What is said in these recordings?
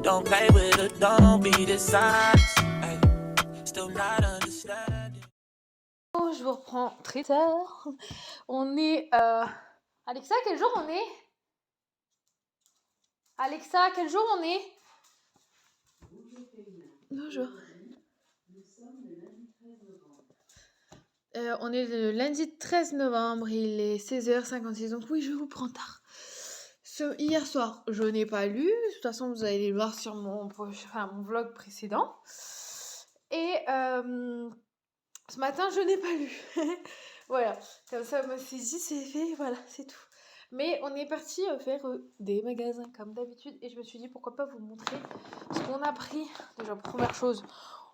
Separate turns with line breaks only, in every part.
Don't play with it, don't be dishonest. Ay, still not understanding.
Oh, je vous reprends très tard. On est... Alexa, quel jour on est? Alexa, quel jour on est? Bonjour. On est le lundi 13 novembre, il est 16h56, donc oui, je vous prends tard. Hier soir, je n'ai pas lu, de toute façon, vous allez le voir sur mon vlog précédent. Et ce matin, je n'ai pas lu. Voilà, comme ça, moi, c'est dit, c'est fait, voilà, c'est tout. Mais on est parti faire des magasins comme d'habitude et je me suis dit pourquoi pas vous montrer ce qu'on a pris. Déjà, première chose,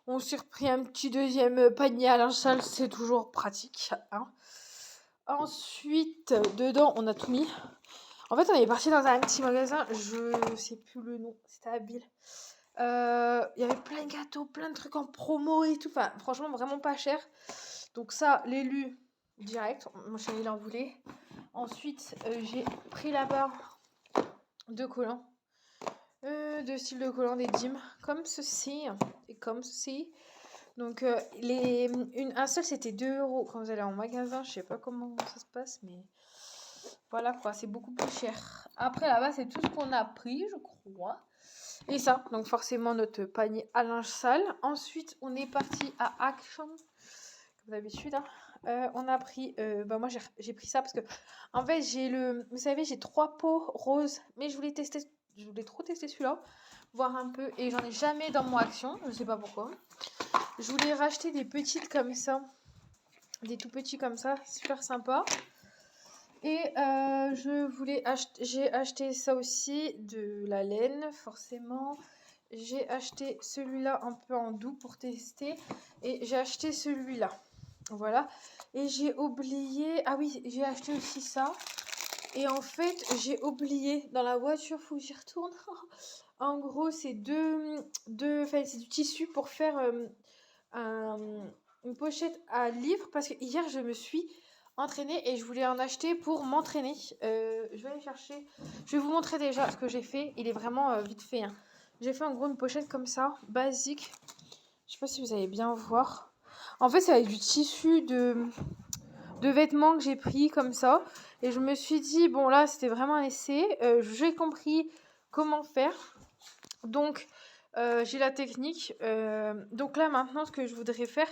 on s'est repris un petit deuxième panier à linge sale, c'est toujours pratique. Hein. Ensuite, dedans, on a tout mis. En fait, on est parti dans un petit magasin, je sais plus le nom, c'était à Bill. Il y avait plein de gâteaux, plein de trucs en promo et tout. Enfin, franchement, vraiment pas cher. Donc ça, l'élu direct. Mon chéri, il en voulait. Ensuite, j'ai pris là-bas deux collants. Deux styles de collants des Dim. Comme ceci et comme ceci. Donc, un seul, c'était 2 € quand vous allez en magasin. Je sais pas comment ça se passe, mais voilà quoi, c'est beaucoup plus cher. Après, là-bas, c'est tout ce qu'on a pris, je crois. Et ça, donc forcément notre panier à linge sale. Ensuite, on est parti à Action, comme d'habitude. Hein. On a pris, moi j'ai pris ça parce que, en fait, vous savez, j'ai 3 pots roses, mais je voulais trop tester celui-là, voir un peu, et j'en ai jamais dans mon Action, je sais pas pourquoi. Je voulais racheter des petites comme ça, des tout petits comme ça, super sympa. Et j'ai acheté ça aussi, de la laine, forcément. J'ai acheté celui-là un peu en doux pour tester. Et j'ai acheté celui-là. Voilà. Et j'ai oublié... Ah oui, j'ai acheté aussi ça. Et en fait, j'ai oublié dans la voiture, faut que j'y retourne. En gros, c'est c'est du tissu pour faire une pochette à livres. Parce que hier, je me suis entraîner et je voulais en acheter pour m'entraîner. Je vais aller chercher. Je vais vous montrer déjà ce que j'ai fait. Il est vraiment vite fait. Hein. J'ai fait en gros une pochette comme ça, basique. Je sais pas si vous allez bien voir. En fait, c'est avec du tissu de vêtements que j'ai pris comme ça. Et je me suis dit, bon là, c'était vraiment un essai. J'ai compris comment faire. Donc, j'ai la technique. Donc là, maintenant, ce que je voudrais faire,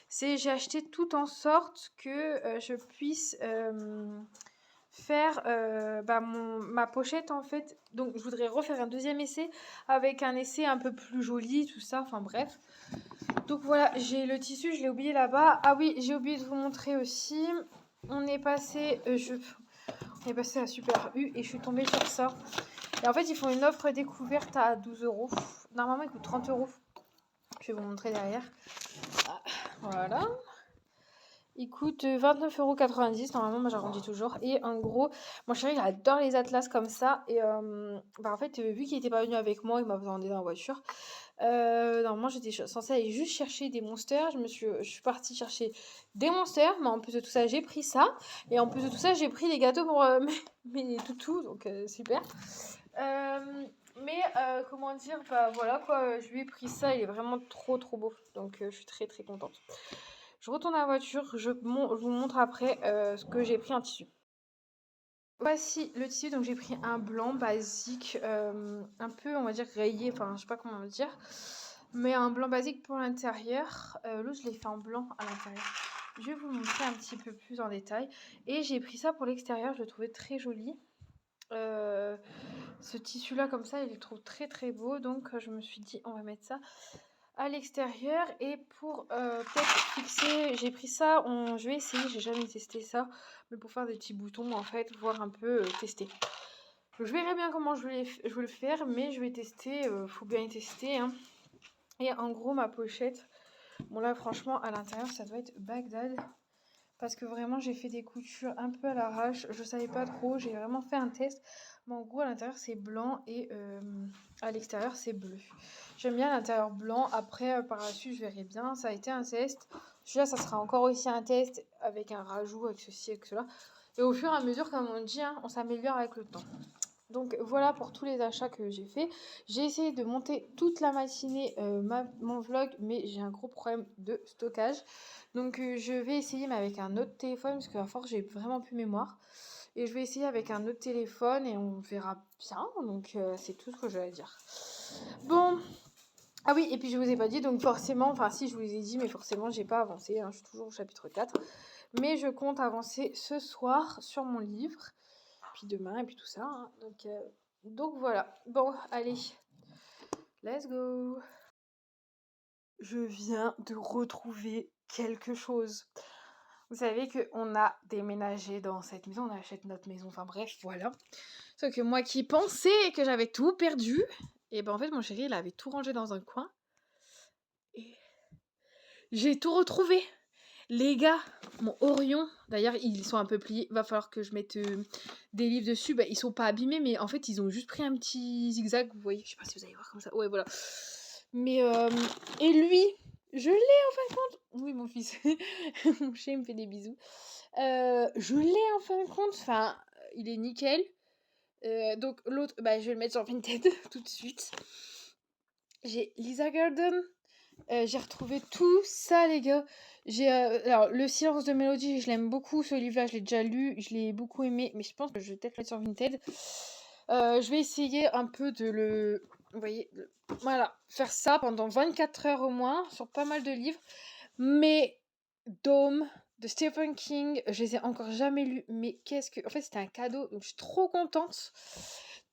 c'est j'ai acheté tout en sorte que je puisse faire ma pochette en fait. Donc je voudrais refaire un deuxième essai avec un essai un peu plus joli, tout ça, enfin bref. Donc voilà, j'ai le tissu, je l'ai oublié là-bas. Ah oui, j'ai oublié de vous montrer aussi. On est passé à Super U et je suis tombée sur ça. Et en fait, ils font une offre découverte à 12 €. Normalement, il coûte 30 €. Je vais vous montrer derrière. Voilà. Il coûte 29,90 €. Normalement, moi j'arrondis toujours. Et en gros, mon chéri, il adore les atlas comme ça. Et en fait, vu qu'il n'était pas venu avec moi, il m'a emmené dans la voiture. Normalement, j'étais censée aller juste chercher des monsters. Je suis partie chercher des monsters. Mais en plus de tout ça, j'ai pris ça. Et en plus de tout ça, j'ai pris des gâteaux pour mes toutous. Donc, super. Comment dire, voilà quoi, je lui ai pris ça, il est vraiment trop trop beau, donc je suis très très contente. Je retourne à la voiture, je vous montre après ce que j'ai pris en tissu. Voici le tissu, donc j'ai pris un blanc basique, un peu on va dire rayé, enfin je sais pas comment le dire, mais un blanc basique pour l'intérieur. L'autre je l'ai fait en blanc à l'intérieur. Je vais vous montrer un petit peu plus en détail. Et j'ai pris ça pour l'extérieur, je le trouvais très joli. Ce tissu là comme ça, il le trouve très très beau, donc je me suis dit on va mettre ça à l'extérieur. Et pour peut-être fixer, j'ai pris ça, je vais essayer, j'ai jamais testé ça, mais pour faire des petits boutons en fait, voir un peu, tester. Je verrai bien comment je vais le faire, mais je vais tester, faut bien tester. Hein. Et en gros ma pochette, bon là franchement à l'intérieur ça doit être Bagdad. Parce que vraiment j'ai fait des coutures un peu à l'arrache, je savais pas trop, j'ai vraiment fait un test. Mais en gros à l'intérieur c'est blanc et à l'extérieur c'est bleu. J'aime bien l'intérieur blanc, après par la suite je verrai bien, ça a été un test. Celui-là ça sera encore aussi un test avec un rajout, avec ceci, avec cela. Et au fur et à mesure comme on dit, hein, on s'améliore avec le temps. Donc voilà pour tous les achats que j'ai fait. J'ai essayé de monter toute la matinée mon vlog, mais j'ai un gros problème de stockage. Donc je vais essayer, mais avec un autre téléphone, parce qu'à force j'ai vraiment plus mémoire. Et je vais essayer avec un autre téléphone et on verra bien. Donc c'est tout ce que j'ai à dire. Bon. Ah oui, et puis je vous ai pas dit, donc forcément, enfin si je vous ai dit, mais forcément j'ai pas avancé, hein, je suis toujours au chapitre 4. Mais je compte avancer ce soir sur mon livre, puis demain, et puis tout ça. Hein. Donc voilà. Bon, allez, let's go. Je viens de retrouver quelque chose. Vous savez qu'on a déménagé dans cette maison, on achète notre maison, enfin bref, voilà. Sauf que moi qui pensais que j'avais tout perdu, et ben en fait mon chéri il avait tout rangé dans un coin. Et j'ai tout retrouvé. Les gars, mon Orion, d'ailleurs ils sont un peu pliés, va falloir que je mette des livres dessus, bah, ils sont pas abîmés mais en fait ils ont juste pris un petit zigzag, vous voyez, je sais pas si vous allez voir comme ça, ouais voilà. Mais et lui, je l'ai en fin de compte, oui mon fils, mon chien me fait des bisous, je l'ai en fin de compte, enfin il est nickel, donc l'autre, bah je vais le mettre sur Vinted tout de suite. J'ai Lisa Garden. J'ai retrouvé tout ça, les gars. Alors, Le silence de Mélodie, je l'aime beaucoup. Ce livre-là, je l'ai déjà lu. Je l'ai beaucoup aimé. Mais je pense que je vais peut-être le mettre sur Vinted. Je vais essayer un peu de le... Vous voyez, voilà, faire ça pendant 24 heures au moins, sur pas mal de livres. Mais Dome de Stephen King, je les ai encore jamais lus. Mais qu'est-ce que... En fait, c'était un cadeau. Donc, je suis trop contente.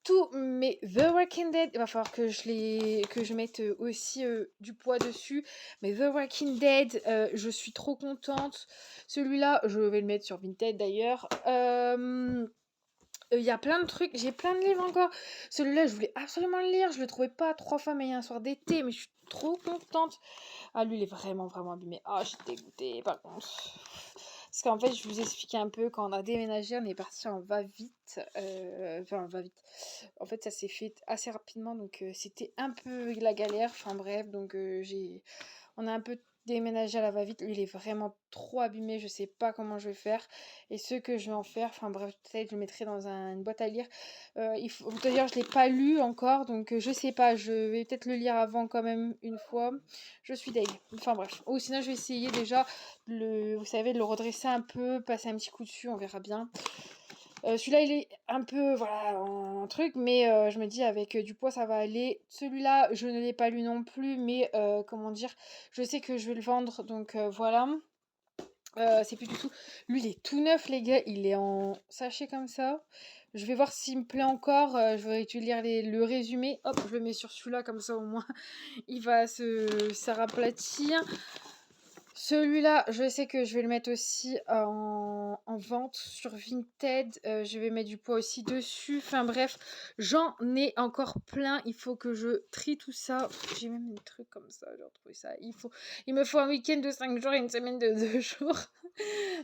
Tout, mais The Walking Dead, il va falloir que je mette aussi du poids dessus. Mais The Walking Dead, je suis trop contente. Celui-là, je vais le mettre sur Vinted d'ailleurs. Il y a plein de trucs, j'ai plein de livres encore. Celui-là, je voulais absolument le lire. Je le trouvais pas 3 fois mais un soir d'été, mais je suis trop contente. Ah, lui, il est vraiment, vraiment abîmé. Ah, je suis dégoûtée, par contre. Parce qu'en fait, je vous expliquais un peu, quand on a déménagé, on est parti en va-vite. Enfin, va-vite. En fait, ça s'est fait assez rapidement, donc c'était un peu la galère. Enfin, bref, donc on a un peu déménagé à la va-vite. Lui, il est vraiment trop abîmé, je sais pas comment je vais faire. Et ce que je vais en faire, enfin bref, peut-être je le mettrai dans une boîte à lire. D'ailleurs, je l'ai pas lu encore, donc je sais pas, je vais peut-être le lire avant quand même une fois. Je suis deg. Enfin bref. Ou sinon, je vais essayer déjà, vous savez, de le redresser un peu, passer un petit coup dessus, on verra bien. Celui-là, il est un peu, voilà, en truc, mais je me dis avec du poids, ça va aller. Celui-là, je ne l'ai pas lu non plus, mais comment dire, je sais que je vais le vendre, donc voilà. C'est plus du tout. Lui, il est tout neuf, les gars. Il est en sachet comme ça. Je vais voir s'il me plaît encore. Je vais lire le résumé. Hop, je le mets sur celui-là, comme ça au moins, il va se raplatir. Celui-là, je sais que je vais le mettre aussi en vente sur Vinted. Je vais mettre du poids aussi dessus. Enfin bref, j'en ai encore plein. Il faut que je trie tout ça. J'ai même des trucs comme ça. J'ai retrouvé ça. Il me faut un week-end de 5 jours et une semaine de 2 jours.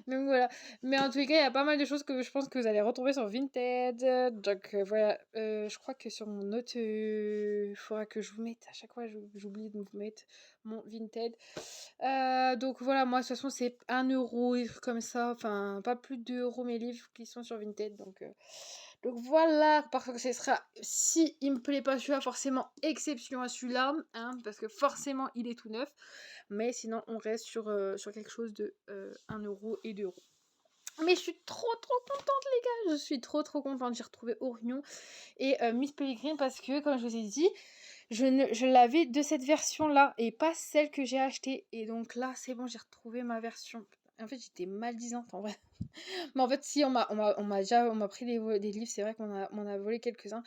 Donc voilà. Mais en tout cas, il y a pas mal de choses que je pense que vous allez retrouver sur Vinted. Donc voilà. Je crois que sur mon note, il faudra que je vous mette. À chaque fois, j'oublie de vous mettre mon Vinted. Donc voilà, moi de toute façon c'est 1 € et trucs comme ça, enfin pas plus de 2 € mes livres qui sont sur Vinted, donc voilà, parce que ce sera, si il me plaît pas celui-là, forcément exception à celui-là, hein, parce que forcément il est tout neuf, mais sinon on reste sur quelque chose de 1 € et 2 €. Mais je suis trop contente les gars, je suis trop contente, j'ai retrouvé Orion et Miss Pellegrine parce que comme je vous ai dit, je l'avais de cette version-là et pas celle que j'ai achetée. Et donc là, c'est bon, j'ai retrouvé ma version. En fait, j'étais maldisante en vrai. Mais en fait, si, on m'a pris des livres, c'est vrai m'en a volé quelques-uns.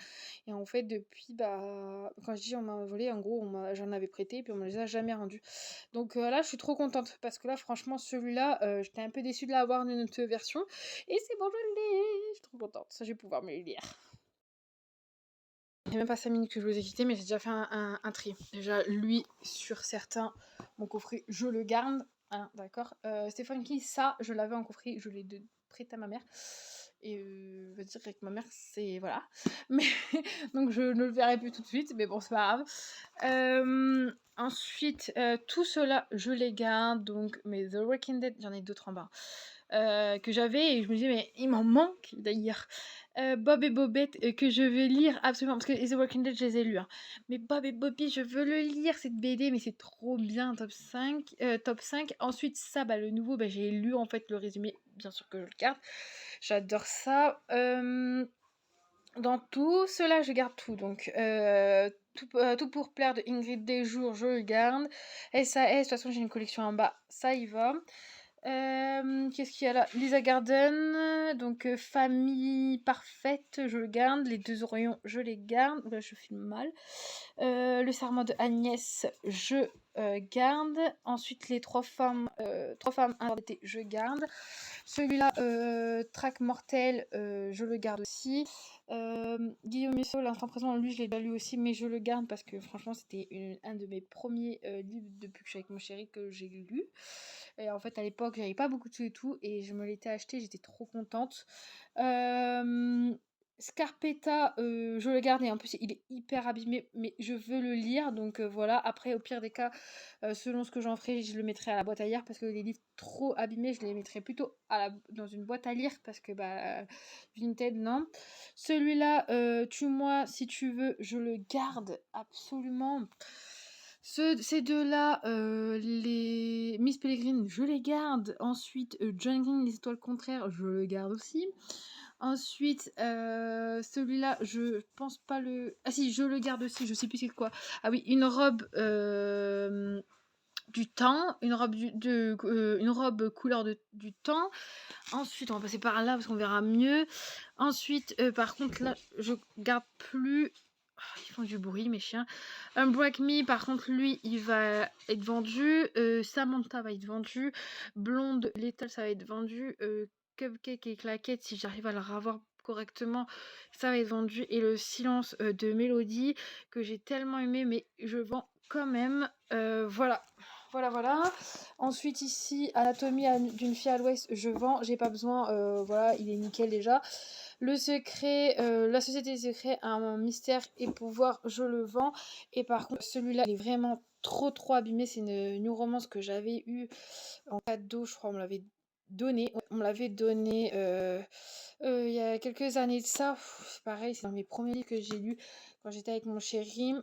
Et en fait, depuis, bah, quand je dis on m'a volé, en gros, j'en avais prêté, puis on me les a jamais rendus. Donc là, je suis trop contente parce que là, franchement, celui-là, j'étais un peu déçue de l'avoir d'une autre version. Et c'est bon, je l'ai. Je suis trop contente. Ça, je vais pouvoir me le lire. Il n'y a même pas 5 minutes que je vous ai quitté, mais j'ai déjà fait un tri. Déjà, lui, sur certains, mon coffret, je le garde. Hein, d'accord. Stephen King, ça, je l'avais en coffret, je l'ai prêté à ma mère. Et je veux dire avec ma mère, c'est. Voilà. Mais donc, je ne le verrai plus tout de suite, mais bon, c'est pas grave. Ensuite, tout cela, je les garde. Donc, mais The Walking Dead, j'en ai d'autres en bas. que j'avais et je me disais: «Mais il m'en manque d'ailleurs». Bob et Bobette, que je veux lire absolument parce que The Walking Dead, je les ai lus, hein. Mais Bob et Bobby, je veux le lire cette BD, mais c'est trop bien, top 5. Ensuite ça, bah, le nouveau, bah, j'ai lu en fait le résumé, bien sûr que je le garde. J'adore ça. Dans tout cela, je garde tout. Donc, tout pour plaire de Ingrid Desjours, je le garde. SAS, de toute façon, j'ai une collection en bas, ça y va. Qu'est-ce qu'il y a là? Lisa Garden, donc Famille parfaite, je le garde. Les deux Orions, je les garde. Là, je filme mal. Le serment de Agnès, je garde. Ensuite, les trois femmes un d'été, je garde. Celui-là, Traque mortel, je le garde aussi. Guillaume Musso, l'instant présent, lui, je l'ai déjà lu aussi, mais je le garde parce que franchement, c'était un de mes premiers livres depuis que je suis avec mon chéri que j'ai lu. Et en fait, à l'époque, j'avais pas beaucoup de sous et tout, et je me l'étais acheté, j'étais trop contente. Scarpetta, je le garde et en plus il est hyper abîmé, mais je veux le lire, donc voilà. Après, au pire des cas, selon ce que j'en ferai, je le mettrai à la boîte à lire parce que les livres trop abîmés, je les mettrai plutôt dans une boîte à lire parce que bah Vinted, non. Celui-là, Tue-moi si tu veux, je le garde absolument. Ces deux-là, les Miss Peregrine, je les garde. Ensuite, John King, les étoiles contraires, je le garde aussi. Ensuite, celui-là, je pense pas le... Ah si, je le garde aussi, je sais plus c'est quoi. Ah oui, une robe du temps, une robe couleur du temps. Ensuite, on va passer par là parce qu'on verra mieux. Ensuite, par contre, là, je garde plus... Oh, ils font du bruit, mes chiens. Unbreak Me, par contre, lui, il va être vendu. Samantha va être vendu. Blonde, Lethal, ça va être vendu. Cupcake et Claquette, si j'arrive à le revoir correctement, ça va être vendu. Et le silence de Mélodie, que j'ai tellement aimé, mais je vends quand même. Voilà. Voilà. Ensuite, ici, Anatomie d'une fille à l'ouest, je vends. J'ai pas besoin. Voilà, il est nickel déjà. Le secret, la société des secrets, un mystère et pouvoir, je le vends. Et par contre, celui-là, il est vraiment trop abîmé. C'est une new romance que j'avais eu en cadeau, je crois, on me l'avait donné. On me l'avait donné il y a quelques années de ça. C'est pareil, c'est dans mes premiers livres que j'ai lus quand j'étais avec mon chéri.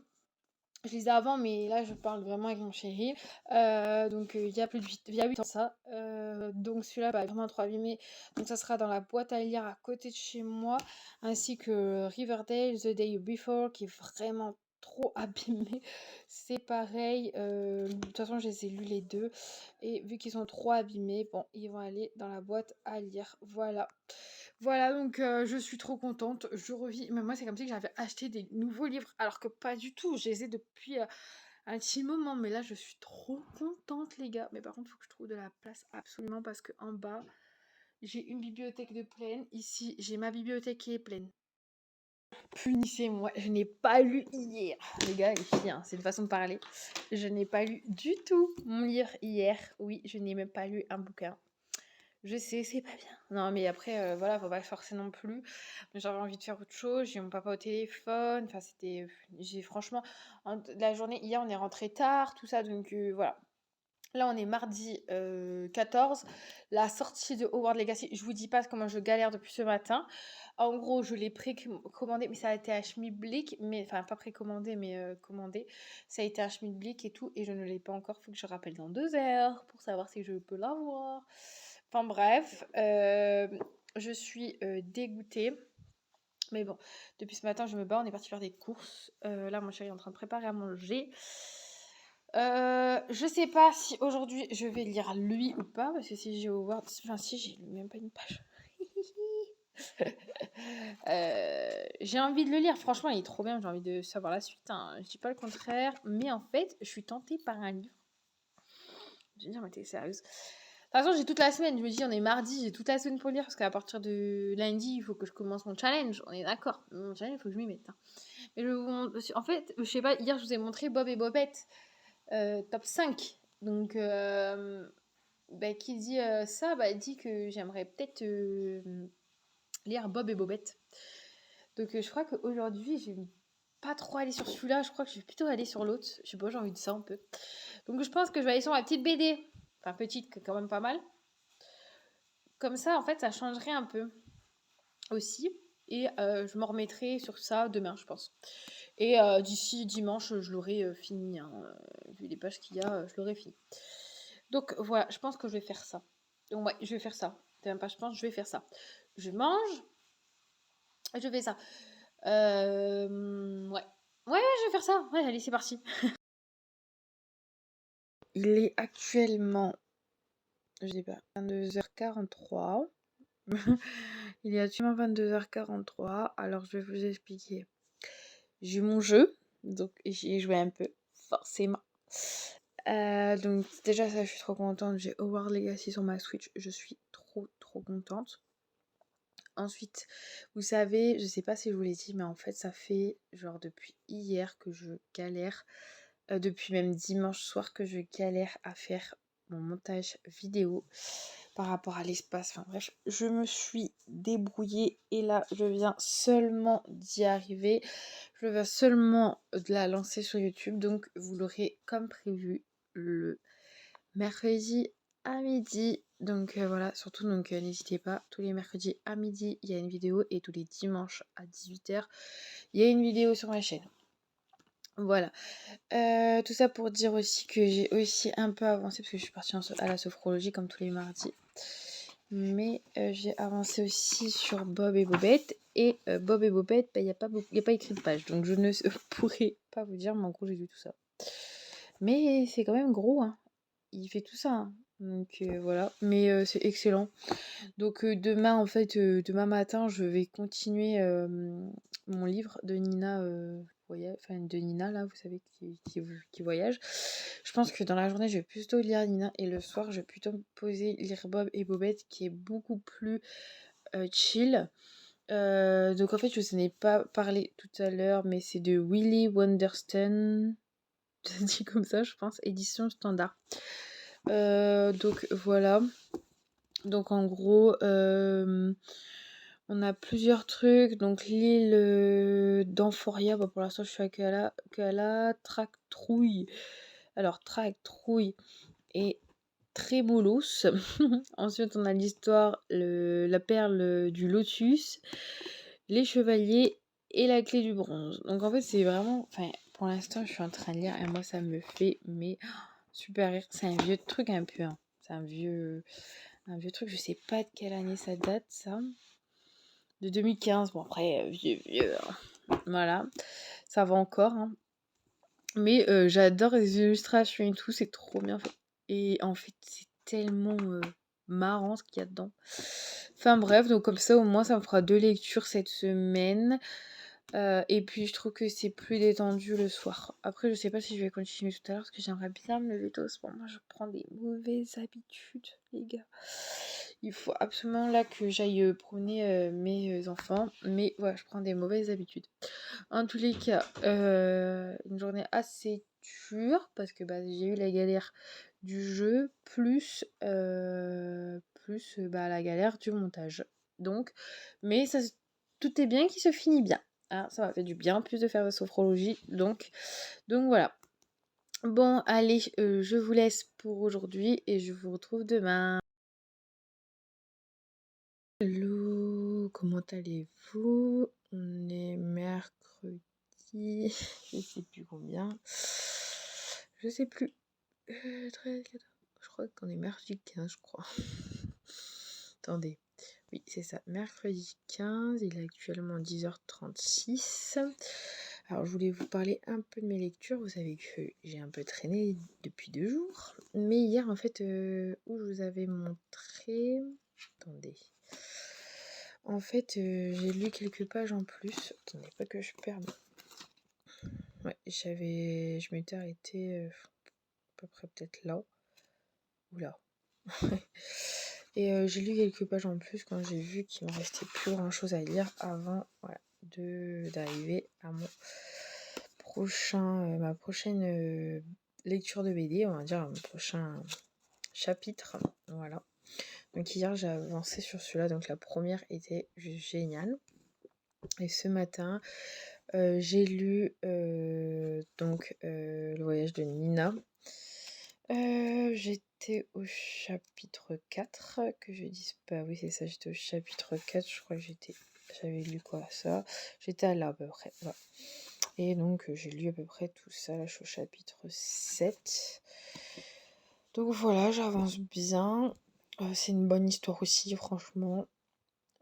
Je lisais avant, mais là, je parle vraiment avec mon chéri. Donc, il y a 8 ans, ça. Donc, celui-là, bah, vraiment trop abîmé. Donc, ça sera dans la boîte à lire à côté de chez moi. Ainsi que Riverdale, The Day Before, qui est vraiment trop abîmé. C'est pareil. De toute façon, je les ai lus les deux. Et vu qu'ils sont trop abîmés, bon, ils vont aller dans la boîte à lire. Voilà, donc je suis trop contente, je revis. Mais moi, c'est comme si j'avais acheté des nouveaux livres, alors que pas du tout. Je les ai depuis un petit moment, mais là, je suis trop contente, les gars. Mais par contre, il faut que je trouve de la place absolument parce que en bas, j'ai une bibliothèque de pleine. Ici, j'ai ma bibliothèque qui est pleine. Punissez-moi, je n'ai pas lu hier. Les gars, les filles, hein, c'est une façon de parler. Je n'ai pas lu du tout mon livre hier. Oui, je n'ai même pas lu un bouquin. Je sais, c'est pas bien. Non, mais après, voilà, faut pas forcer non plus. J'avais envie de faire autre chose. J'ai mon papa au téléphone. Enfin, c'était. J'ai franchement. La journée, hier, on est rentré tard, tout ça. Donc, voilà. Là, on est mardi 14. La sortie de Hogwarts Legacy, je vous dis pas comment je galère depuis ce matin. En gros, je l'ai précommandé, mais ça a été à Schmidblick. Mais, enfin, pas précommandé, mais commandé. Ça a été à Schmidblick et tout. Et je ne l'ai pas encore. Faut que je rappelle dans 2 heures pour savoir si je peux l'avoir. Enfin bref, je suis dégoûtée. Mais bon, depuis ce matin, je me bats, on est parti faire des courses. Là, mon chéri est en train de préparer à manger. Je sais pas si aujourd'hui je vais lire lui ou pas, parce que si j'ai Howard, enfin si j'ai lu même pas une page. J'ai envie de le lire, franchement, il est trop bien, j'ai envie de savoir la suite, hein. Je dis pas le contraire, mais en fait, je suis tentée par un livre. Je vais dire, mais t'es sérieuse? De toute façon, j'ai toute la semaine. Je me dis, on est mardi, j'ai toute la semaine pour lire parce qu'à partir de lundi, il faut que je commence mon challenge. On est d'accord. Mon challenge, il faut que je m'y mette, hein. Mais en fait, je sais pas, hier, je vous ai montré Bob et Bobette, top 5. Donc, bah, qui dit ça, bah, dit que j'aimerais peut-être lire Bob et Bobette. Donc, je crois qu'aujourd'hui, je vais pas trop aller sur celui-là. Je crois que je vais plutôt aller sur l'autre. Je sais pas, j'ai envie de ça un peu. Donc, je pense que je vais aller sur la petite BD. Enfin, petite, quand même pas mal. Comme ça, en fait, ça changerait un peu aussi. Et je m'en remettrai sur ça demain, je pense. Et d'ici dimanche, je l'aurai fini. Hein, vu les pages qu'il y a, je l'aurai fini. Donc voilà, je pense que je vais faire ça. Donc ouais, je vais faire ça. C'est même pas je pense, je vais faire ça. Je mange, et je fais ça. Ouais. Ouais, je vais faire ça. Ouais, allez, c'est parti. Il est actuellement, je sais pas, 22h43. Il est actuellement 22h43. Alors, je vais vous expliquer. J'ai eu mon jeu, donc j'y ai joué un peu, forcément. Donc, déjà, ça, je suis trop contente. J'ai Hogwarts Legacy sur ma Switch. Je suis trop contente. Ensuite, vous savez, je sais pas si je vous l'ai dit, mais en fait, ça fait genre depuis hier que je galère, depuis même dimanche soir que je galère à faire mon montage vidéo par rapport à l'espace. Enfin bref, je me suis débrouillée et là, je viens seulement d'y arriver. Je viens seulement de la lancer sur YouTube, donc vous l'aurez comme prévu le mercredi à midi. Donc voilà, surtout donc n'hésitez pas, tous les mercredis à midi, il y a une vidéo et tous les dimanches à 18h, il y a une vidéo sur ma chaîne. Voilà. Tout ça pour dire aussi que j'ai aussi un peu avancé parce que je suis partie à la sophrologie comme tous les mardis. Mais j'ai avancé aussi sur Bob et Bobette. Et Bob et Bobette, il n'y a pas écrit de page. Donc je ne pourrais pas vous dire, mais en gros j'ai vu tout ça. Mais c'est quand même gros, hein. Il fait tout ça, hein. Donc voilà. Mais c'est excellent. Donc demain, en fait, demain matin, je vais continuer mon livre de Nina, de Nina, là, vous savez, qui voyage. Je pense que dans la journée, je vais plutôt lire Nina et le soir, je vais plutôt me poser, lire Bob et Bobette, qui est beaucoup plus chill. Donc en fait, je vous en ai pas parlé tout à l'heure, mais c'est de Willy Wonderstone, je dis comme ça, je pense, édition standard. Donc voilà. Donc en gros, on a plusieurs trucs. Donc l'île d'Amphoria, pour l'instant je suis qu'à la Tractrouille. Alors Tractrouille et Trémoulos. Ensuite on a l'histoire, la perle du lotus, les chevaliers et la clé du bronze. Donc en fait c'est vraiment, enfin pour l'instant je suis en train de lire et moi ça me fait super rire. C'est un vieux truc un peu, hein. C'est un vieux truc, je sais pas de quelle année ça date, ça. De 2015, bon après, vieux, hein. Voilà, ça va encore, hein. Mais j'adore les illustrations et tout, c'est trop bien fait. Et en fait, c'est tellement marrant ce qu'il y a dedans. Enfin bref, donc comme ça, au moins, ça me fera 2 lectures cette semaine. Et puis je trouve que c'est plus détendu le soir. Après, je sais pas si je vais continuer tout à l'heure parce que j'aimerais bien me lever tôt. Moi, je prends des mauvaises habitudes, les gars. Il faut absolument là que j'aille promener mes enfants. Mais voilà, je prends des mauvaises habitudes. En tous les cas, une journée assez dure parce que j'ai eu la galère du jeu plus la galère du montage. Donc, mais ça, tout est bien qui se finit bien. Ah, ça m'a fait du bien, plus de faire de sophrologie. Donc voilà. Bon, allez, je vous laisse pour aujourd'hui et je vous retrouve demain. Hello, comment allez-vous? On est mercredi, je sais plus combien. Je sais plus. 13, 14. Je crois qu'on est mercredi 15, je crois. Attendez. Oui, c'est ça. Mercredi 15, il est actuellement 10h36. Alors, je voulais vous parler un peu de mes lectures. Vous savez que j'ai un peu traîné depuis 2 jours. Mais hier, en fait, où je vous avais montré... Attendez. En fait, j'ai lu quelques pages en plus. Attendez, pas que je perde. Ouais, je m'étais arrêtée à peu près peut-être là. Oula. Et j'ai lu quelques pages en plus quand j'ai vu qu'il me restait plus grand chose à lire avant d'arriver à mon ma prochaine lecture de BD, on va dire mon prochain chapitre. Voilà. Donc hier j'ai avancé sur celui-là, donc la première était juste géniale. Et ce matin j'ai lu le voyage de Nina. J'étais au chapitre 4, que je dise pas, oui c'est ça, j'étais au chapitre 4, je crois que j'avais lu quoi ça, j'étais là à peu près, voilà. Et donc j'ai lu à peu près tout ça, là je suis au chapitre 7. Donc voilà, j'avance bien, c'est une bonne histoire aussi franchement,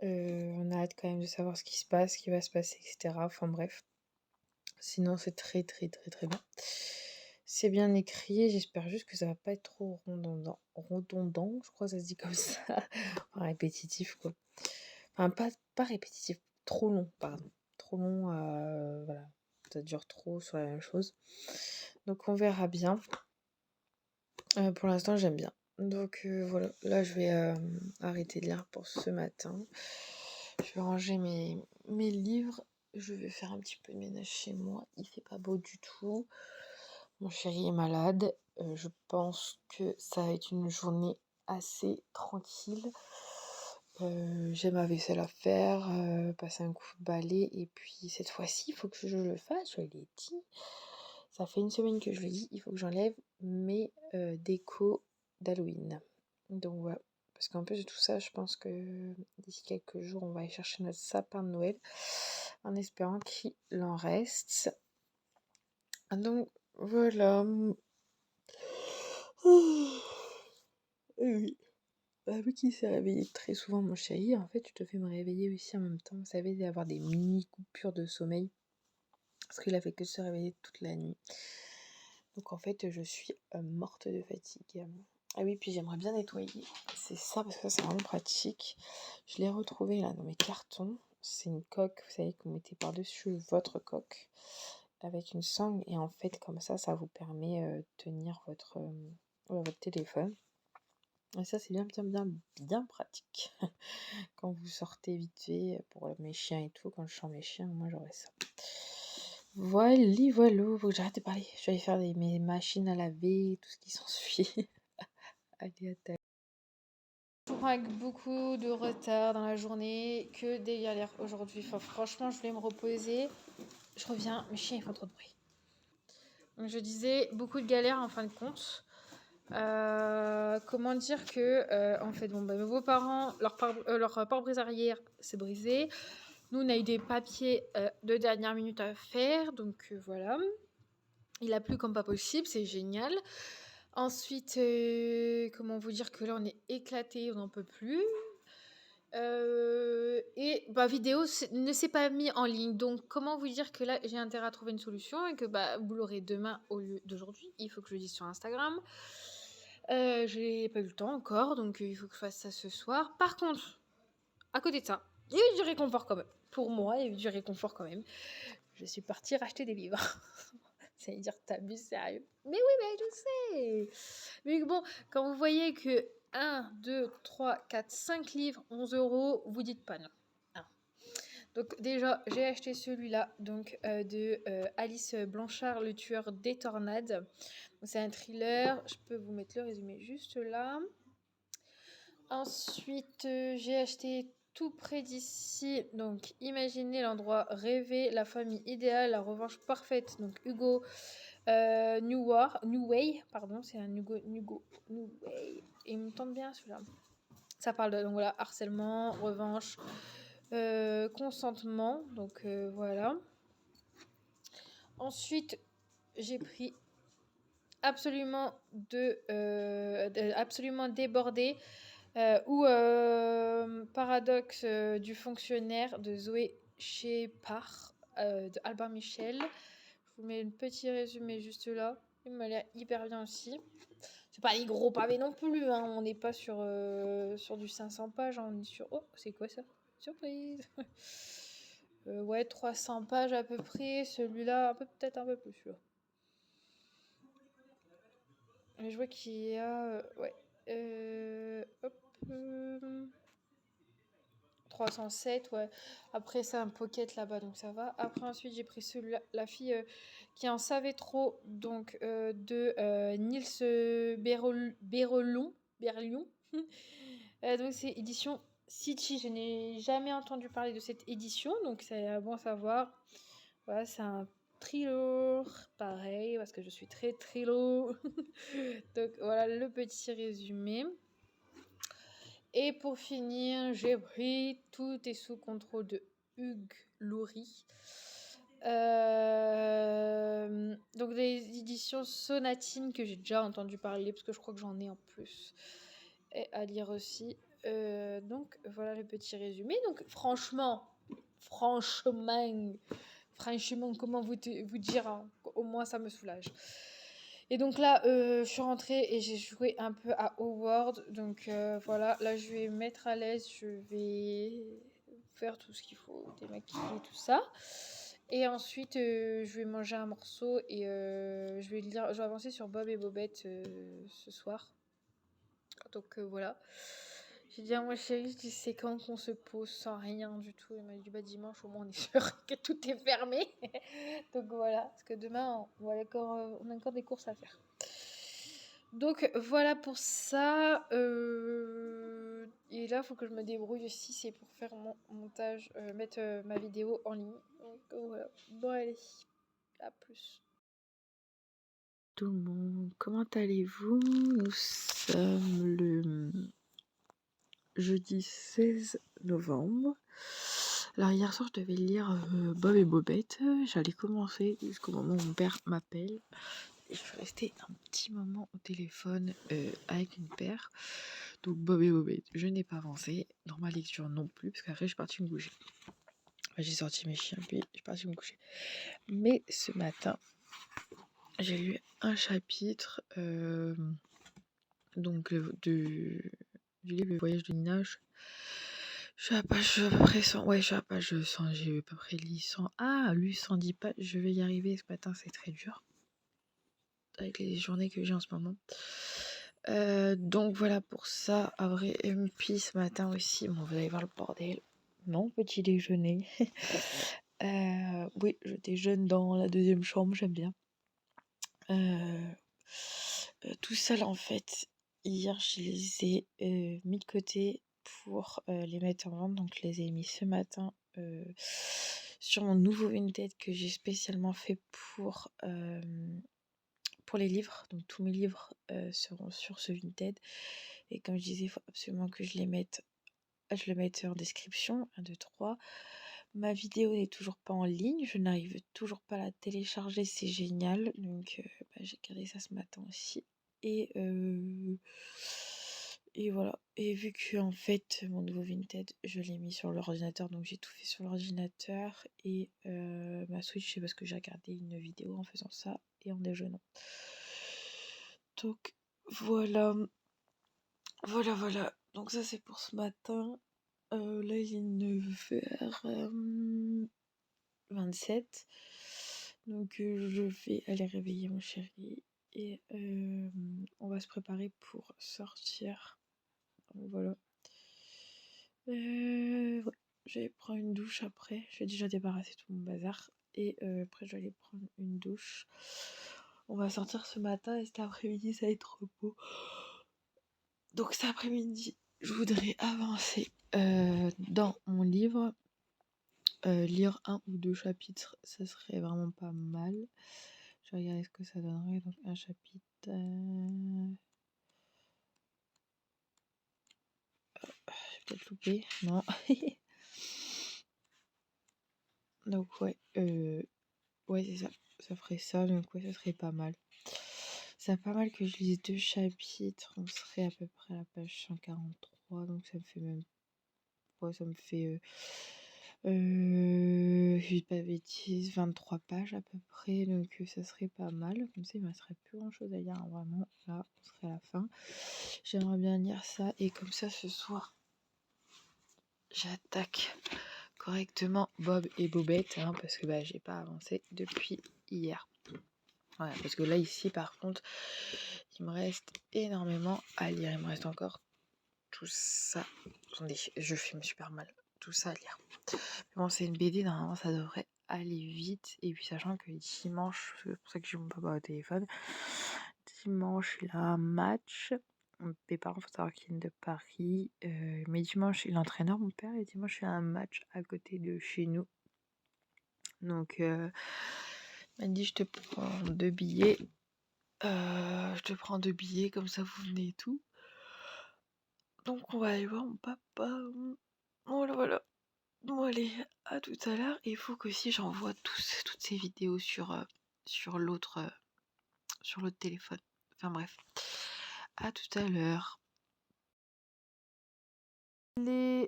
on a hâte quand même de savoir ce qui se passe, ce qui va se passer, etc. Enfin bref. Sinon, c'est très, très, très, très bien. C'est bien écrit, j'espère juste que ça va pas être trop redondant, je crois que ça se dit comme ça. Enfin, répétitif, quoi. Enfin, pas répétitif, trop long, pardon. Trop long, voilà. Ça dure trop sur la même chose. Donc, on verra bien. Pour l'instant, j'aime bien. Donc, voilà. Là, je vais arrêter de lire pour ce matin. Je vais ranger mes livres. Je vais faire un petit peu de ménage chez moi. Il fait pas beau du tout. Mon chéri est malade. Je pense que ça va être une journée assez tranquille. J'ai ma vaisselle à faire, passer un coup de balai. Et puis cette fois-ci, il faut que je le fasse. Je l'ai dit. Ça fait une semaine que je le dis. Il faut que j'enlève mes décos d'Halloween. Donc voilà. Parce qu'en plus de tout ça, je pense que d'ici quelques jours, on va aller chercher notre sapin de Noël. En espérant qu'il en reste. Donc voilà. Oui. Vu qu'il s'est réveillé très souvent, mon chéri, en fait, je te fais me réveiller aussi en même temps. Vous savez, d'avoir des mini coupures de sommeil. Parce qu'il a fait que se réveiller toute la nuit. Donc en fait, je suis morte de fatigue. Ah oui, puis j'aimerais bien nettoyer. C'est ça, parce que ça, c'est vraiment pratique. Je l'ai retrouvé là dans mes cartons. C'est une coque, vous savez, que vous mettez par-dessus votre coque avec une sangle. Et en fait, comme ça vous permet de tenir votre téléphone. Et ça, c'est bien, bien, bien, bien pratique. Quand vous sortez vite fait pour mes chiens et tout, quand je sors mes chiens, moi j'aurais ça. Voilà, voilà, faut que j'arrête de parler. Je vais aller faire mes machines à laver, tout ce qui s'ensuit. Allez, à ta. Je reprends avec beaucoup de retard dans la journée, que des galères aujourd'hui. Enfin, franchement, je voulais me reposer. Je reviens, mes chiens ils font trop de bruit. Donc je disais, beaucoup de galères en fin de compte. Comment dire que en fait mes beaux-parents leur pare-brise arrière s'est brisé. Nous on a eu des papiers de dernière minute à faire, donc voilà, il a plu comme pas possible, c'est génial. Ensuite comment vous dire que là on est éclaté, on n'en peut plus. Et vidéo ne s'est pas mis en ligne, donc comment vous dire que là j'ai intérêt à trouver une solution et que vous l'aurez demain au lieu d'aujourd'hui. Il faut que je le dise sur Instagram. J'ai pas eu le temps encore, donc il faut que je fasse ça ce soir. Par contre, à côté de ça, il y a eu du réconfort quand même. Pour moi, il y a eu du réconfort quand même. Je suis partie racheter des livres. Ça veut dire t'abuses sérieux. Mais oui, mais je sais. Mais bon, quand vous voyez que 1, 2, 3, 4, 5 livres, 11 €, vous dites pas non. Hein. Donc déjà, j'ai acheté celui-là, donc de Alice Blanchard, Le tueur des tornades. C'est un thriller, je peux vous mettre le résumé juste là. Ensuite, j'ai acheté Tout près d'ici, donc Imaginez l'endroit rêvé, la famille idéale, la revanche parfaite, donc Hugo New Way, pardon, c'est un Hugo New Way. Et il me tente bien celui-là. Ça parle de donc voilà, harcèlement, revanche, consentement, donc voilà. Ensuite, j'ai pris absolument débordé ou Paradoxe du fonctionnaire de Zoé Shepard de Albert Michel. Je vous mets un petit résumé juste là. Il m'a l'air hyper bien aussi. C'est pas les gros pavés non plus, hein. On n'est pas sur du 500 pages, hein. On est sur... Oh, c'est quoi ça? Surprise. Ouais, 300 pages à peu près. Celui-là, peut-être un peu plus. Celui-là. Mais je vois qu'il y a... hop... 307, ouais. Après, c'est un pocket là-bas, donc ça va. Après, ensuite, j'ai pris celui-là, la fille qui en savait trop, donc de Nils Berlion. Donc, c'est édition City. Je n'ai jamais entendu parler de cette édition, donc c'est bon à savoir. Voilà, c'est un thriller, pareil, parce que je suis très thriller. Donc voilà le petit résumé. Et pour finir, j'ai pris Tout est sous contrôle de Hugues Laurie. Donc des éditions Sonatine que j'ai déjà entendu parler parce que je crois que j'en ai en plus et à lire aussi. Donc voilà le petit résumé. Donc franchement, comment vous dire, hein, au moins ça me soulage. Et donc là, je suis rentrée et j'ai joué un peu à Hogwarts. Donc voilà, là je vais me mettre à l'aise, je vais faire tout ce qu'il faut, démaquiller, tout ça. Et ensuite, je vais manger un morceau et je vais avancer sur Bob et Bobette ce soir. Donc voilà. J'ai dit à moi chérie, je dis c'est quand qu'on se pose sans rien du tout. Il m'a dit bah dimanche au moins on est sûr que tout est fermé. Donc voilà, parce que demain on a encore des courses à faire. Donc voilà pour ça. Et là il faut que je me débrouille aussi, c'est pour faire mon montage, mettre ma vidéo en ligne. Donc voilà. Bon allez, à plus. Tout le monde, comment allez-vous? Nous sommes le jeudi 16 novembre. Alors hier soir je devais lire Bob et Bobette. J'allais commencer jusqu'au moment où mon père m'appelle. Et je suis restée un petit moment au téléphone avec mon père. Donc Bob et Bobette, je n'ai pas avancé. Dans ma lecture non plus, parce qu'après je suis partie me coucher. J'ai sorti mes chiens puis je suis partie me coucher. Mais ce matin, j'ai lu un chapitre donc du livre Le Voyage de Ninache. Je suis à peu près 100. Ouais, je suis à page 100. J'ai à peu près lu 100. Ah, lu 110 pages. Je vais y arriver ce matin, c'est très dur. Avec les journées que j'ai en ce moment. Donc voilà pour ça. Après, puis ce matin aussi, bon, vous allez voir le bordel. Mon petit déjeuner. Oui, je déjeune dans la deuxième chambre, j'aime bien. Tout seul en fait. Hier, je les ai mis de côté pour les mettre en vente. Donc, je les ai mis ce matin sur mon nouveau Vinted que j'ai spécialement fait pour les livres. Donc, tous mes livres seront sur ce Vinted. Et comme je disais, il faut absolument que je le mette en description. 1, 2, 3. Ma vidéo n'est toujours pas en ligne. Je n'arrive toujours pas à la télécharger. C'est génial. Donc, j'ai regardé ça ce matin aussi. Et voilà. Et vu que en fait mon nouveau Vinted, je l'ai mis sur l'ordinateur, donc j'ai tout fait sur l'ordinateur et ma Switch, c'est parce que j'ai regardé une vidéo en faisant ça et en déjeunant. Donc voilà. Voilà. Donc ça c'est pour ce matin. Là il est 9h27. Donc je vais aller réveiller mon chéri et on va se préparer pour sortir. Donc voilà. Ouais. Je vais prendre une douche après. Je vais déjà débarrasser tout mon bazar. Et après je vais aller prendre une douche. On va sortir ce matin et cet après-midi ça va être repos. Donc cet après-midi je voudrais avancer dans mon livre. Lire 1 ou 2 chapitres, ça serait vraiment pas mal. Je vais regarder ce que ça donnerait. Donc un chapitre. J'ai peut-être loupé. Non. Donc ouais, c'est ça. Ça ferait ça. Donc ouais, ça serait pas mal. C'est pas mal que je lise 2 chapitres. On serait à peu près à la page 143. Donc ça me fait même. Ouais, ça me fait. Je dis pas de bêtises, 23 pages à peu près, donc ça serait pas mal. Comme ça, il me resterait plus grand chose à lire, hein, vraiment. Là, on serait à la fin. J'aimerais bien lire ça, et comme ça, ce soir, j'attaque correctement Bob et Bobette, hein, parce que j'ai pas avancé depuis hier. Voilà, parce que là, ici, par contre, il me reste énormément à lire. Il me reste encore tout ça. Attendez, je filme super mal. Tout ça à lire. Bon, c'est une BD, normalement ça devrait aller vite. Et puis sachant que dimanche, c'est pour ça que j'ai mon papa au téléphone, dimanche il a un match. Mes parents, faut savoir qu'il vient de Paris. Mais dimanche, il est entraîneur, mon père, et dimanche il a un match à côté de chez nous. Donc Elle dit je te prends 2 billets. Je te prends 2 billets, comme ça vous venez et tout. Donc on va aller voir mon papa. Voilà, voilà. Bon allez, à tout à l'heure. Il faut que si j'envoie toutes ces vidéos sur l'autre téléphone. Enfin bref. À tout à l'heure.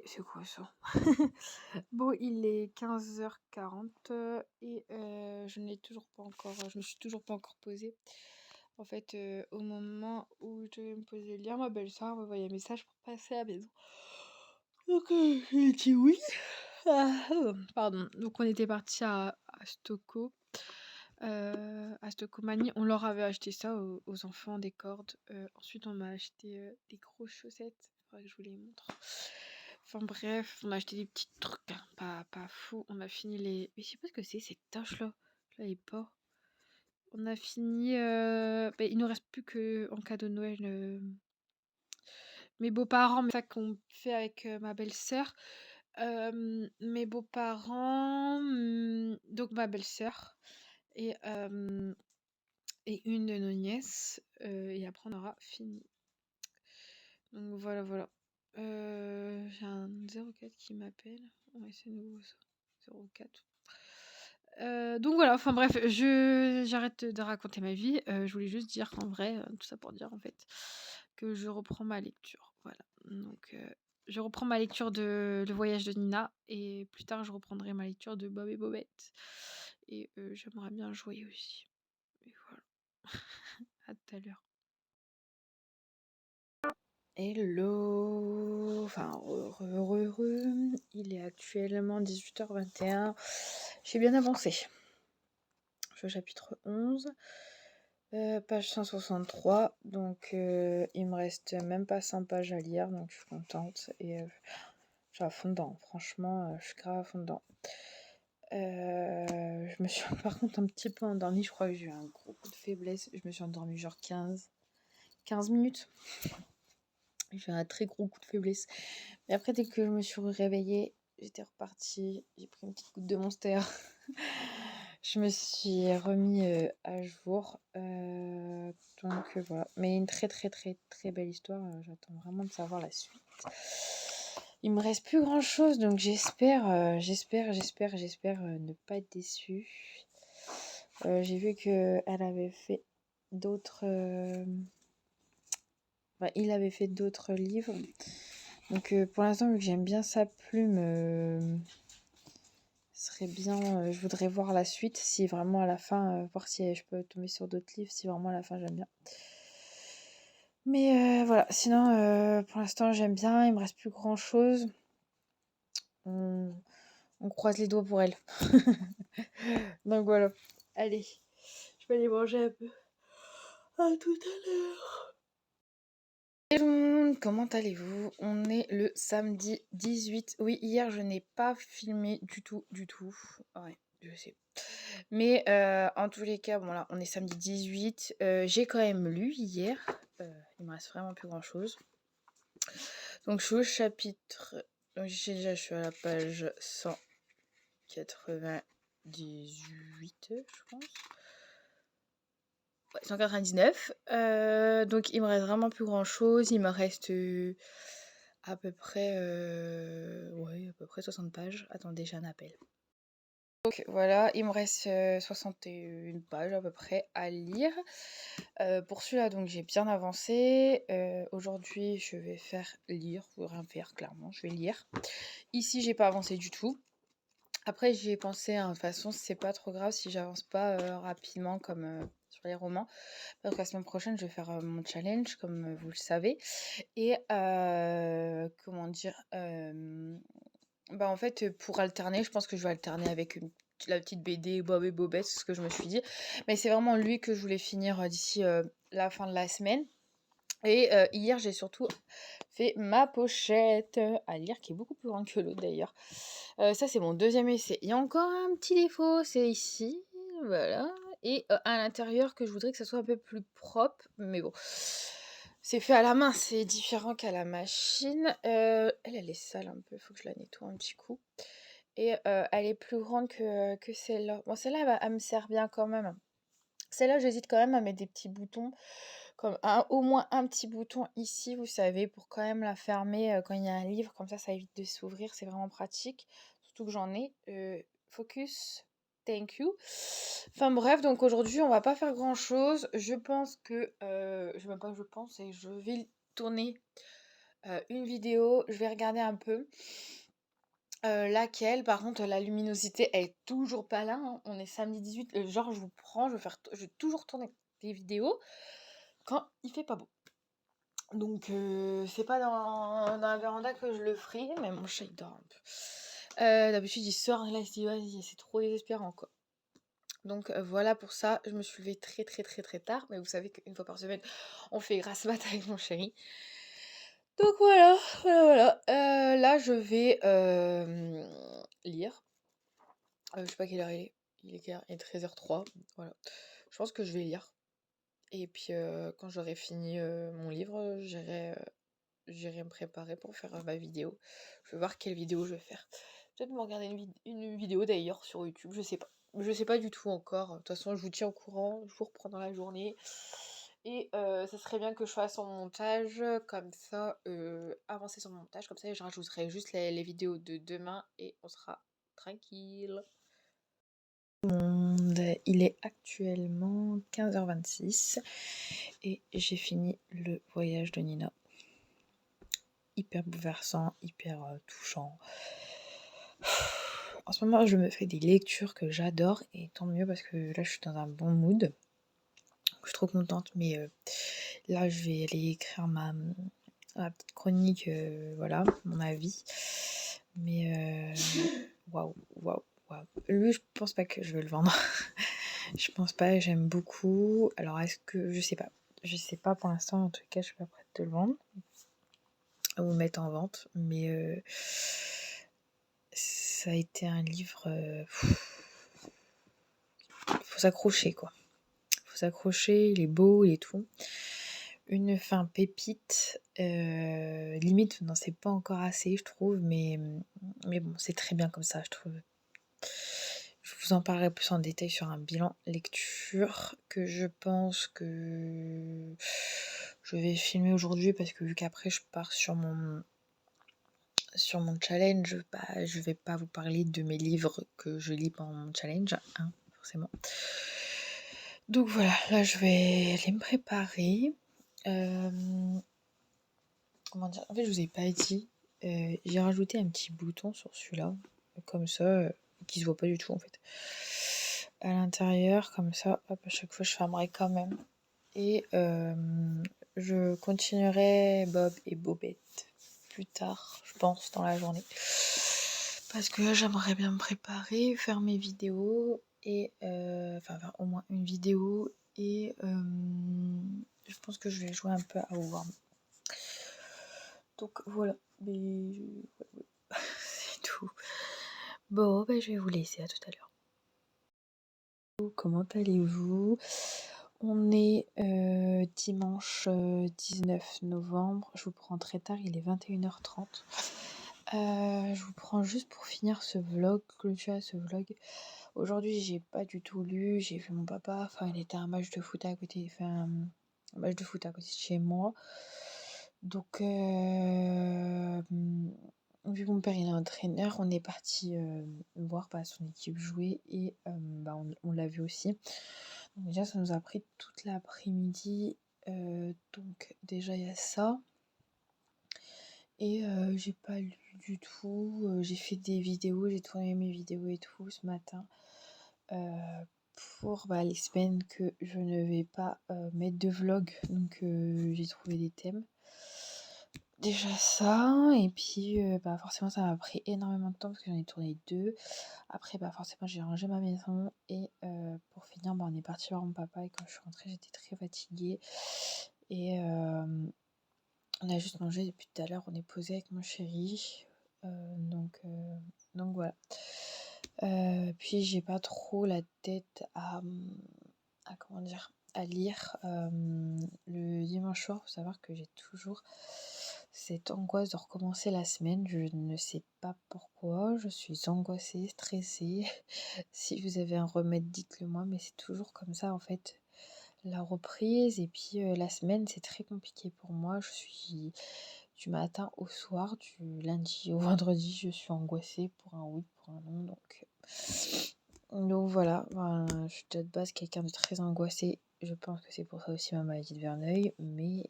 C'est quoi ça? Bon, il est 15h40 et je me suis toujours pas encore posée. En fait, au moment où je devais me poser lire, ma belle-sœur m'a envoyé un message pour passer à la maison. Donc j'ai dit oui. Pardon. Donc on était parti à Stocco. À Stoccomanie, on leur avait acheté ça aux enfants, des cordes. Ensuite, on m'a acheté des grosses chaussettes. Faudrait que je vous les montre. Enfin bref, on a acheté des petits trucs, hein, pas fou. On a fini les. Mais je sais pas ce que c'est, cette tache-là. Je l'avais pas. On a fini. Il nous reste plus que en cadeau de Noël mes beaux-parents, mais ça qu'on fait avec ma belle-sœur. Mes beaux-parents, donc ma belle-sœur et une de nos nièces, et après on aura fini. Donc voilà, voilà. J'ai un 04 qui m'appelle. Ouais, c'est nouveau ça. 04. Donc voilà, enfin bref, j'arrête de raconter ma vie. Je voulais juste dire en vrai, tout ça pour dire en fait que je reprends ma lecture. Voilà. Donc je reprends ma lecture de Le Voyage de Nina et plus tard je reprendrai ma lecture de Bob et Bobette. Et j'aimerais bien jouer aussi. Et voilà. À tout à l'heure. Hello, enfin heureux. Il est actuellement 18h21. J'ai bien avancé. Je suis au chapitre 11, page 163. Donc il me reste même pas 100 pages à lire, donc je suis contente. Et je suis à fond dedans. Franchement, je suis grave à fond dedans. Je me suis par contre un petit peu endormie. Je crois que j'ai eu un gros coup de faiblesse. Je me suis endormie genre 15 minutes. J'ai un très gros coup de faiblesse. Mais après, dès que je me suis réveillée, j'étais repartie. J'ai pris une petite goutte de Monster. Je me suis remis à jour. Donc voilà. Mais une très très très très belle histoire. J'attends vraiment de savoir la suite. Il me reste plus grand chose, donc j'espère ne pas être déçue. J'ai vu que elle avait fait d'autres. Il avait fait d'autres livres. Donc pour l'instant, vu que j'aime bien sa plume, ce serait bien. Je voudrais voir la suite, si vraiment à la fin, voir si je peux tomber sur d'autres livres, si vraiment à la fin j'aime bien. Mais voilà, sinon pour l'instant j'aime bien, il me reste plus grand chose. On croise les doigts pour elle. Donc voilà. Allez, je vais aller manger un peu. À tout à l'heure. Hello tout le monde, comment allez-vous? On est le samedi 18. Oui, hier je n'ai pas filmé du tout. Ouais, je sais. Mais en tous les cas, bon là, on est samedi 18. J'ai quand même lu hier. Il me reste vraiment plus grand chose. Donc je suis au chapitre. Donc je suis à la page 198, je pense. Ouais, 199. Donc il me reste vraiment plus grand chose. Il me reste à peu près 60 pages. Attendez, j'ai un appel. Donc voilà, il me reste 61 pages à peu près à lire. Pour celui-là, donc j'ai bien avancé. Aujourd'hui, je vais lire, je vais rien faire clairement, je vais lire. Ici, j'ai pas avancé du tout. Après, j'y ai pensé, hein, de toute façon, c'est pas trop grave si j'avance pas rapidement comme sur les romans. Parce que la semaine prochaine, je vais faire mon challenge, comme vous le savez. Et comment dire en fait, pour alterner, je pense que je vais alterner avec la petite BD Bob et Bobette, c'est ce que je me suis dit. Mais c'est vraiment lui que je voulais finir d'ici la fin de la semaine. Et hier, j'ai surtout fait ma pochette à lire, qui est beaucoup plus grande que l'autre d'ailleurs. Ça, c'est mon deuxième essai. Il y a encore un petit défaut, c'est ici. Voilà. Et à l'intérieur, que je voudrais que ça soit un peu plus propre. Mais bon, c'est fait à la main, c'est différent qu'à la machine. Elle est sale un peu, il faut que je la nettoie un petit coup. et elle est plus grande que celle-là. Bon, celle-là, elle me sert bien quand même. Celle-là, j'hésite quand même à mettre des petits boutons, comme au moins un petit bouton ici, vous savez, pour quand même la fermer quand il y a un livre, comme ça évite de s'ouvrir, c'est vraiment pratique. Surtout que j'en ai. Focus, thank you. Enfin bref, donc aujourd'hui, on va pas faire grand-chose. Je pense que, je même pas je pense, et je vais tourner une vidéo, je vais regarder un peu. Laquelle, par contre, la luminosité est toujours pas là, hein. On est samedi 18, genre je vais toujours tourner des vidéos quand il fait pas beau. Donc c'est pas dans la véranda que je le ferai, mais mon chat il dort un peu. D'habitude il sort, là il se dit vas-y, c'est trop désespérant quoi. Donc voilà pour ça, je me suis levée très très très très tard, mais vous savez qu'une fois par semaine, on fait grasse mat avec mon chéri. Donc voilà. Là je vais lire. Je sais pas quelle heure il est. Il est quelle heure? Il est 13h03. Voilà. Je pense que je vais lire. Et puis quand j'aurai fini mon livre, j'irai me préparer pour faire ma vidéo. Je vais voir quelle vidéo je vais faire. Peut-être me regarder une vidéo d'ailleurs sur YouTube, je sais pas. Je sais pas du tout encore. De toute façon, je vous tiens au courant, je vous reprends dans la journée. Et ça serait bien que je fasse son montage, comme ça, avancer sur mon montage, comme ça je rajouterai juste les vidéos de demain et on sera tranquille. Il est actuellement 15h26 et j'ai fini le voyage de Nina. Hyper bouleversant, hyper touchant. En ce moment, je me fais des lectures que j'adore et tant mieux parce que là, je suis dans un bon mood. Je suis trop contente, mais là, je vais aller écrire ma petite chronique, voilà, mon avis. Mais waouh. Lui, je pense pas que je vais le vendre. Je pense pas, j'aime beaucoup. Alors, est-ce que. Je sais pas. Je sais pas pour l'instant, en tout cas, je suis pas prête de le vendre. Ou le mettre en vente. Mais ça a été un livre. Faut s'accrocher, quoi. Faut s'accrocher, il est beau, il est tout. Une fin pépite. Limite, non, c'est pas encore assez, je trouve. Mais bon, c'est très bien comme ça, je trouve. Je vous en parlerai plus en détail sur un bilan lecture que je pense que je vais filmer aujourd'hui parce que vu qu'après je pars sur mon challenge, je vais pas vous parler de mes livres que je lis pendant mon challenge, hein, forcément. Donc voilà, là je vais aller me préparer. Comment dire? En fait, je vous ai pas dit. J'ai rajouté un petit bouton sur celui-là, comme ça, qui se voit pas du tout en fait. À l'intérieur, comme ça, hop, à chaque fois je fermerai quand même. Et je continuerai Bob et Bobette plus tard, je pense, dans la journée. Parce que j'aimerais bien me préparer, faire mes vidéos, et enfin au moins une vidéo, et je pense que je vais jouer un peu à Warm. Donc voilà, mais c'est tout. Bon, je vais vous laisser, à tout à l'heure. Comment allez-vous? On est dimanche 19 novembre, je vous prends très tard, il est 21h30. Je vous prends juste pour finir ce vlog, clôturer ce vlog. Aujourd'hui, j'ai pas du tout lu, j'ai vu mon papa, enfin il était à un match de foot à côté, il fait un match de foot à côté de chez moi. Donc vu que mon père il est entraîneur, on est parti voir son équipe jouer et on l'a vu aussi. Donc déjà ça nous a pris toute l'après-midi, donc déjà il y a ça. Et j'ai pas lu du tout, j'ai fait des vidéos, j'ai tourné mes vidéos et tout ce matin, pour les semaines que je ne vais pas mettre de vlog, donc j'ai trouvé des thèmes. Déjà ça, et puis forcément ça m'a pris énormément de temps parce que j'en ai tourné 2. Après forcément j'ai rangé ma maison et pour finir on est parti voir mon papa et quand je suis rentrée j'étais très fatiguée et on a juste mangé depuis tout à l'heure, on est posé avec mon chéri, donc voilà. Puis j'ai pas trop la tête à comment dire, à lire le dimanche soir. Faut savoir que j'ai toujours cette angoisse de recommencer la semaine. Je ne sais pas pourquoi, je suis angoissée, stressée. Si vous avez un remède, dites-le moi, mais c'est toujours comme ça en fait. La reprise et puis la semaine, c'est très compliqué pour moi. Je suis du matin au soir, du lundi au vendredi, je suis angoissée pour un oui, pour un non. Donc voilà, je suis de base quelqu'un de très angoissé. Je pense que c'est pour ça aussi ma maladie de Verneuil, mais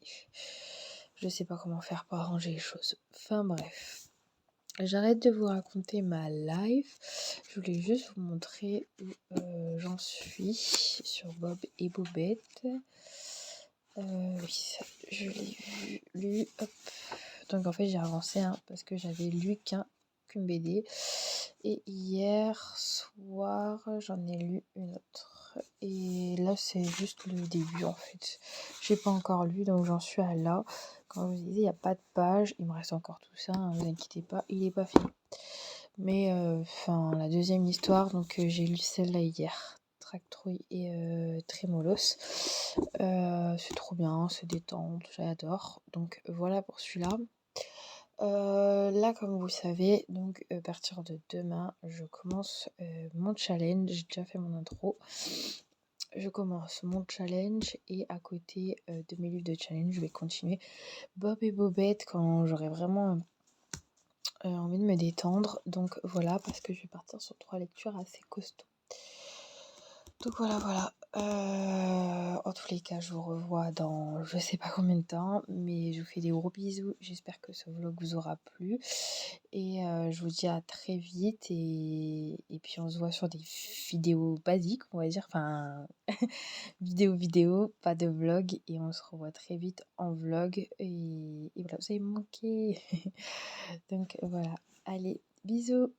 je sais pas comment faire pour arranger les choses. Enfin bref. J'arrête de vous raconter ma life. Je voulais juste vous montrer où j'en suis sur Bob et Bobette. Oui, ça, je l'ai lu. Hop. Donc en fait j'ai avancé parce que j'avais lu qu'une BD. Et hier soir j'en ai lu une autre. Et là c'est juste le début en fait. J'ai pas encore lu donc j'en suis à là. Quand je vous disais il n'y a pas de page, il me reste encore tout ça, vous inquiétez pas, il est pas fini. Mais la deuxième histoire, donc j'ai lu celle-là hier. Tractrouille et Trémolos. C'est trop bien, c'est détente, j'adore. Donc voilà pour celui-là. Là, comme vous savez, donc à partir de demain, je commence mon challenge. J'ai déjà fait mon intro. Je commence mon challenge et à côté de mes livres de challenge, je vais continuer Bob et Bobette quand j'aurai vraiment envie de me détendre. Donc voilà, parce que je vais partir sur 3 lectures assez costauds. Donc voilà. En tous les cas, je vous revois dans je sais pas combien de temps, mais je vous fais des gros bisous. J'espère que ce vlog vous aura plu. Et je vous dis à très vite. Et puis on se voit sur des vidéos basiques, on va dire. Enfin, vidéo, pas de vlog. Et on se revoit très vite en vlog. Et voilà, vous avez manqué. Donc voilà. Allez, bisous.